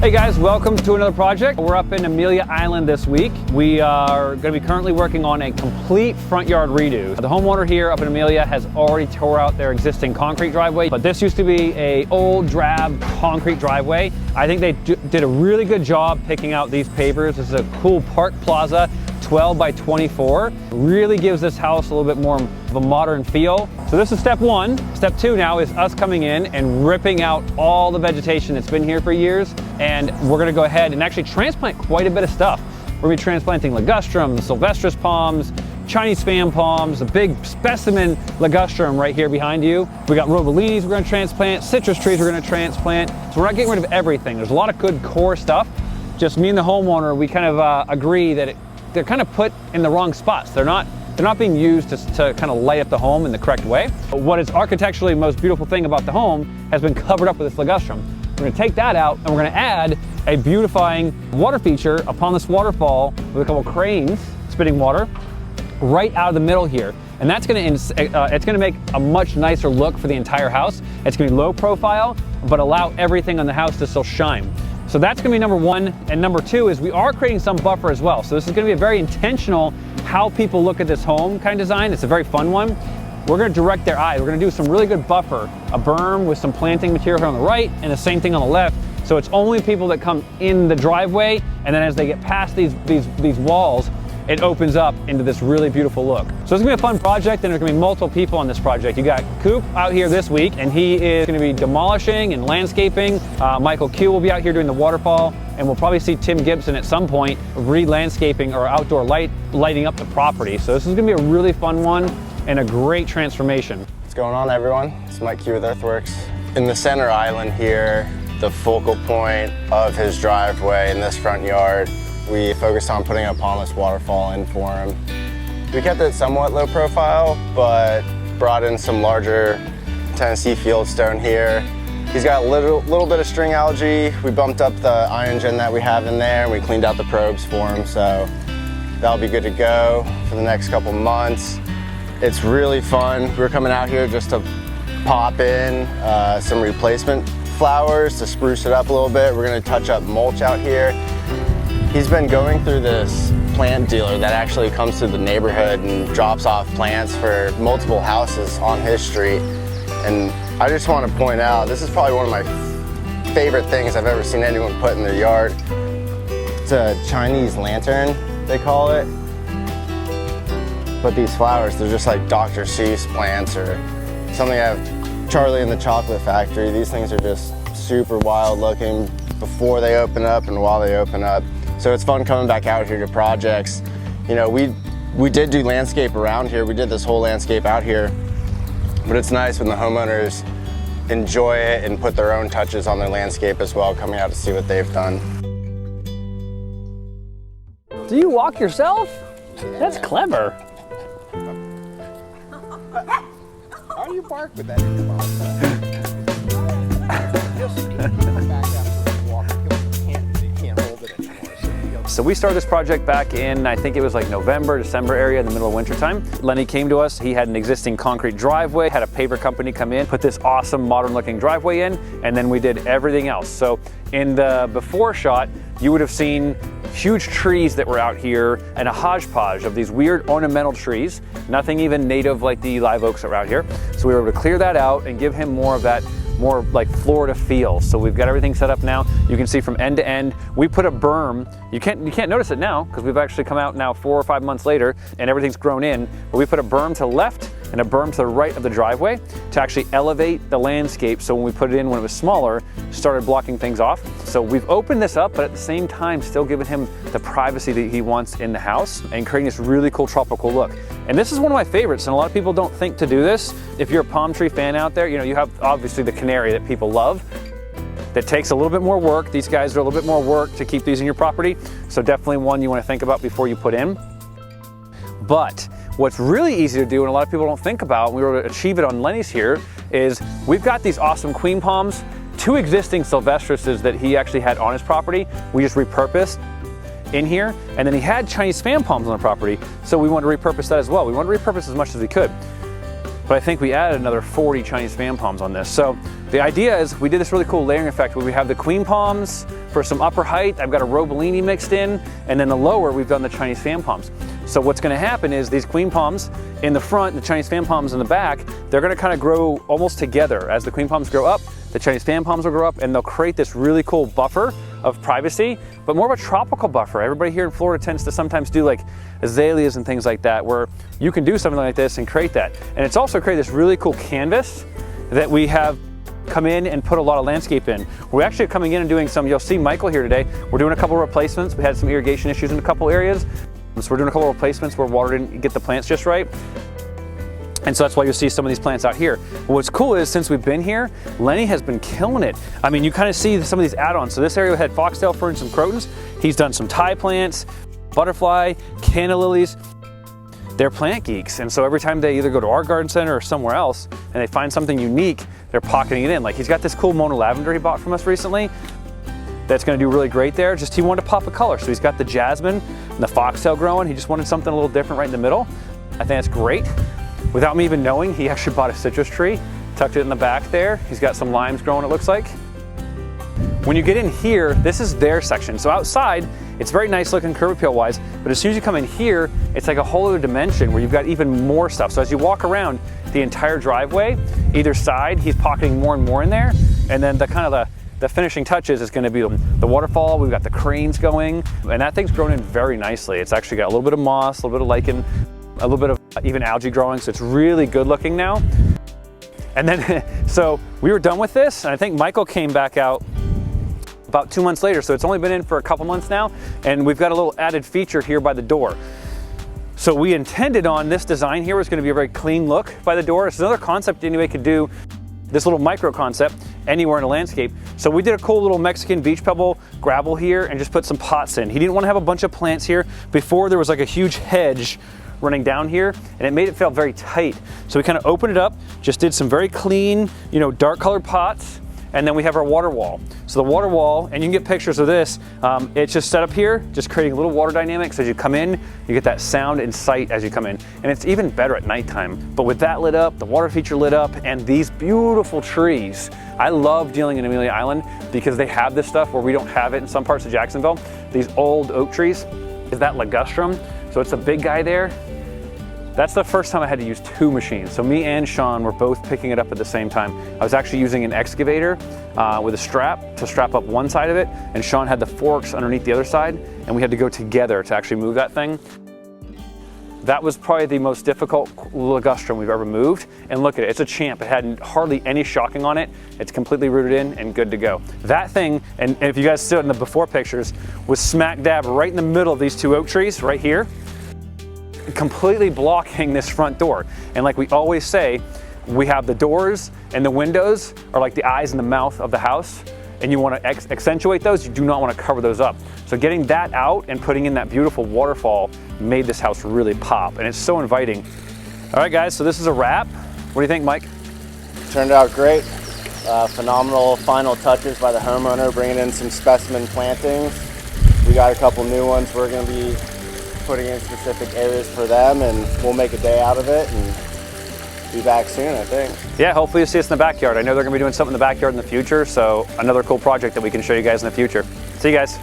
Hey guys, welcome to another project. We're up in Amelia Island this week. We are going to be currently working on a complete front yard redo. The homeowner here up in Amelia has already tore out their existing concrete driveway, but this used to be an old drab concrete driveway. I think they did a really good job picking out these pavers. This is a cool park plaza, 12 by 24. Really gives this house a little bit more of a modern feel. So this is step one. Step two now is us coming in and ripping out all the vegetation that's been here for years. And we're gonna go ahead and actually transplant quite a bit of stuff. We're gonna be transplanting ligustrum, sylvestris palms, Chinese fan palms, the big specimen ligustrum right here behind you. We got rovellinis we're gonna transplant, citrus trees we're gonna transplant. So we're not getting rid of everything. There's a lot of good core stuff. Just me and the homeowner, we kind of agree that they're kind of put in the wrong spots. They're not being used to kind of light up the home in the correct way. But what is architecturally the most beautiful thing about the home has been covered up with this ligustrum. We're gonna take that out and we're gonna add a beautifying water feature upon this waterfall with a couple cranes spitting water right out of the middle here. And that's gonna, it's gonna make a much nicer look for the entire house. It's gonna be low profile, but allow everything on the house to still shine. So that's gonna be number one. And number two is we are creating some buffer as well. So this is gonna be a very intentional how people look at this home kind of design. It's a very fun one. We're gonna direct their eyes. We're gonna do some really good buffer, a berm with some planting material here on the right and the same thing on the left. So it's only people that come in the driveway, and then as they get past these walls, it opens up into this really beautiful look. So it's gonna be a fun project, and there's gonna be multiple people on this project. You got Coop out here this week, and he is gonna be demolishing and landscaping. Michael Q will be out here doing the waterfall, and we'll probably see Tim Gibson at some point re-landscaping or outdoor lighting up the property. So this is gonna be a really fun one and a great transformation. What's going on, everyone? It's Mike Q with Earthworks. In the center island here, the focal point of his driveway in this front yard, we focused on putting a pondless waterfall in for him. We kept it somewhat low profile, but brought in some larger Tennessee fieldstone here. He's got a little bit of string algae. We bumped up the ion gen that we have in there, and we cleaned out the probes for him, so that'll be good to go for the next couple months. It's really fun. We're coming out here just to pop in some replacement flowers to spruce it up a little bit. We're gonna touch up mulch out here. He's been going through this plant dealer that actually comes to the neighborhood and drops off plants for multiple houses on his street. And I just want to point out, this is probably one of my favorite things I've ever seen anyone put in their yard. It's a Chinese lantern, they call it. But these flowers, they're just like Dr. Seuss plants or something I have Charlie in the Chocolate Factory. These things are just super wild looking before they open up and while they open up. So it's fun coming back out here to projects. You know, we did do landscape around here. We did this whole landscape out here, but it's nice when the homeowners enjoy it and put their own touches on their landscape as well, coming out to see what they've done. Do you walk yourself? That's clever. Why do you bark with that in your mouth? Just back after the walk. You can't hold it anymore. So we started this project back in, I think it was like November, December area in the middle of winter time. Lenny came to us. He had an existing concrete driveway, had a paver company come in, put this awesome modern looking driveway in, and then we did everything else. So in the before shot, you would have seen huge trees that were out here and a hodgepodge of these weird ornamental trees, nothing even native like the live oaks that were out here. So we were able to clear that out and give him more of that more like Florida feel. So we've got everything set up now. You can see from end to end. We put a berm. You can't notice it now because we've actually come out now 4 or 5 months later and everything's grown in. But we put a berm to the left and a berm to the right of the driveway to actually elevate the landscape. So when we put it in when it was smaller, started blocking things off. So we've opened this up, but at the same time, still giving him the privacy that he wants in the house and creating this really cool tropical look. And this is one of my favorites, and a lot of people don't think to do this. If you're a palm tree fan out there, you know, you have obviously the canary that people love. That takes a little bit more work. These guys are a little bit more work to keep these in your property. So definitely one you want to think about before you put in. But what's really easy to do, and a lot of people don't think about, and we were able to achieve it on Lenny's here, is we've got these awesome queen palms, 2 existing sylvestrises that he actually had on his property. We just repurposed in here, and then he had Chinese fan palms on the property, so we wanted to repurpose that as well. We wanted to repurpose as much as we could. but I think we added another 40 Chinese fan palms on this. So the idea is we did this really cool layering effect where we have the queen palms for some upper height. I've got a Robellini mixed in, and then the lower we've done the Chinese fan palms. So what's going to happen is these queen palms in the front, the Chinese fan palms in the back, they're going to kind of grow almost together. As the queen palms grow up, the Chinese fan palms will grow up, and they'll create this really cool buffer of privacy, but more of a tropical buffer. Everybody here in Florida tends to sometimes do like azaleas and things like that, where you can do something like this and create that. And it's also created this really cool canvas that we have come in and put a lot of landscape in. We're actually coming in and doing some, you'll see Michael here today, we're doing a couple of replacements. We had some irrigation issues in a couple areas. So we're doing a couple of replacements where water didn't get the plants just right. And so that's why you'll see some of these plants out here. But what's cool is since we've been here, Lenny has been killing it. I mean, you kind of see some of these add-ons. So this area had foxtail fern and some crotons. He's done some Thai plants, butterfly, canna lilies. They're plant geeks. And so every time they either go to our garden center or somewhere else and they find something unique, they're pocketing it in. Like he's got this cool Mona lavender he bought from us recently that's gonna do really great there. Just he wanted to pop a color. So he's got the jasmine and the foxtail growing. He just wanted something a little different right in the middle. I think that's great. Without me even knowing, he actually bought a citrus tree, tucked it in the back there. He's got some limes growing, it looks like. When you get in here, this is their section. So outside, it's very nice looking curb appeal wise, but as soon as you come in here, it's like a whole other dimension where you've got even more stuff. So as you walk around the entire driveway, either side, he's pocketing more and more in there. And then the kind of the finishing touches is going to be the waterfall. We've got the cranes going, and that thing's grown in very nicely. It's actually got a little bit of moss, a little bit of lichen, a little bit of even algae growing, so it's really good looking now. And then, so we were done with this, and I think Michael came back out about 2 months later, so it's only been in for a couple months now, and we've got a little added feature here by the door. So we intended on this design here was going to be a very clean look by the door. It's another concept anybody could do, this little micro concept anywhere in a landscape. So we did a cool little Mexican beach pebble gravel here and just put some pots in. He didn't want to have a bunch of plants here. Before there was like a huge hedge running down here, and it made it feel very tight. So we kind of opened it up, just did some very clean, dark colored pots, and then we have our water wall. So the water wall, and you can get pictures of this, it's just set up here, just creating a little water dynamics. As you come in, you get that sound and sight as you come in. And it's even better at nighttime. But with that lit up, the water feature lit up, and these beautiful trees. I love dealing in Amelia Island because they have this stuff where we don't have it in some parts of Jacksonville. These old oak trees, is that ligustrum. So it's a big guy there. That's the first time I had to use 2 machines. So me and Sean were both picking it up at the same time. I was actually using an excavator with a strap to strap up one side of it, and Sean had the forks underneath the other side, and we had to go together to actually move that thing. That was probably the most difficult ligustrum we've ever moved. And look at it, it's a champ. It had hardly any shocking on it. It's completely rooted in and good to go. That thing, and if you guys see it in the before pictures, was smack dab right in the middle of these 2 oak trees right here, completely blocking this front door. And like we always say, we have the doors and the windows are like the eyes and the mouth of the house, and you want to accentuate those. You do not want to cover those up. So getting that out and putting in that beautiful waterfall made this house really pop, and it's so inviting. All right guys, so this is a wrap. What do you think, Mike? Turned out great. Phenomenal final touches by the homeowner, bringing in some specimen plantings. We got a couple new ones we're going to be putting in specific areas for them, and we'll make a day out of it and be back soon, I think. Yeah, hopefully you see us in the backyard. I know they're going to be doing something in the backyard in the future, so another cool project that we can show you guys in the future. See you guys.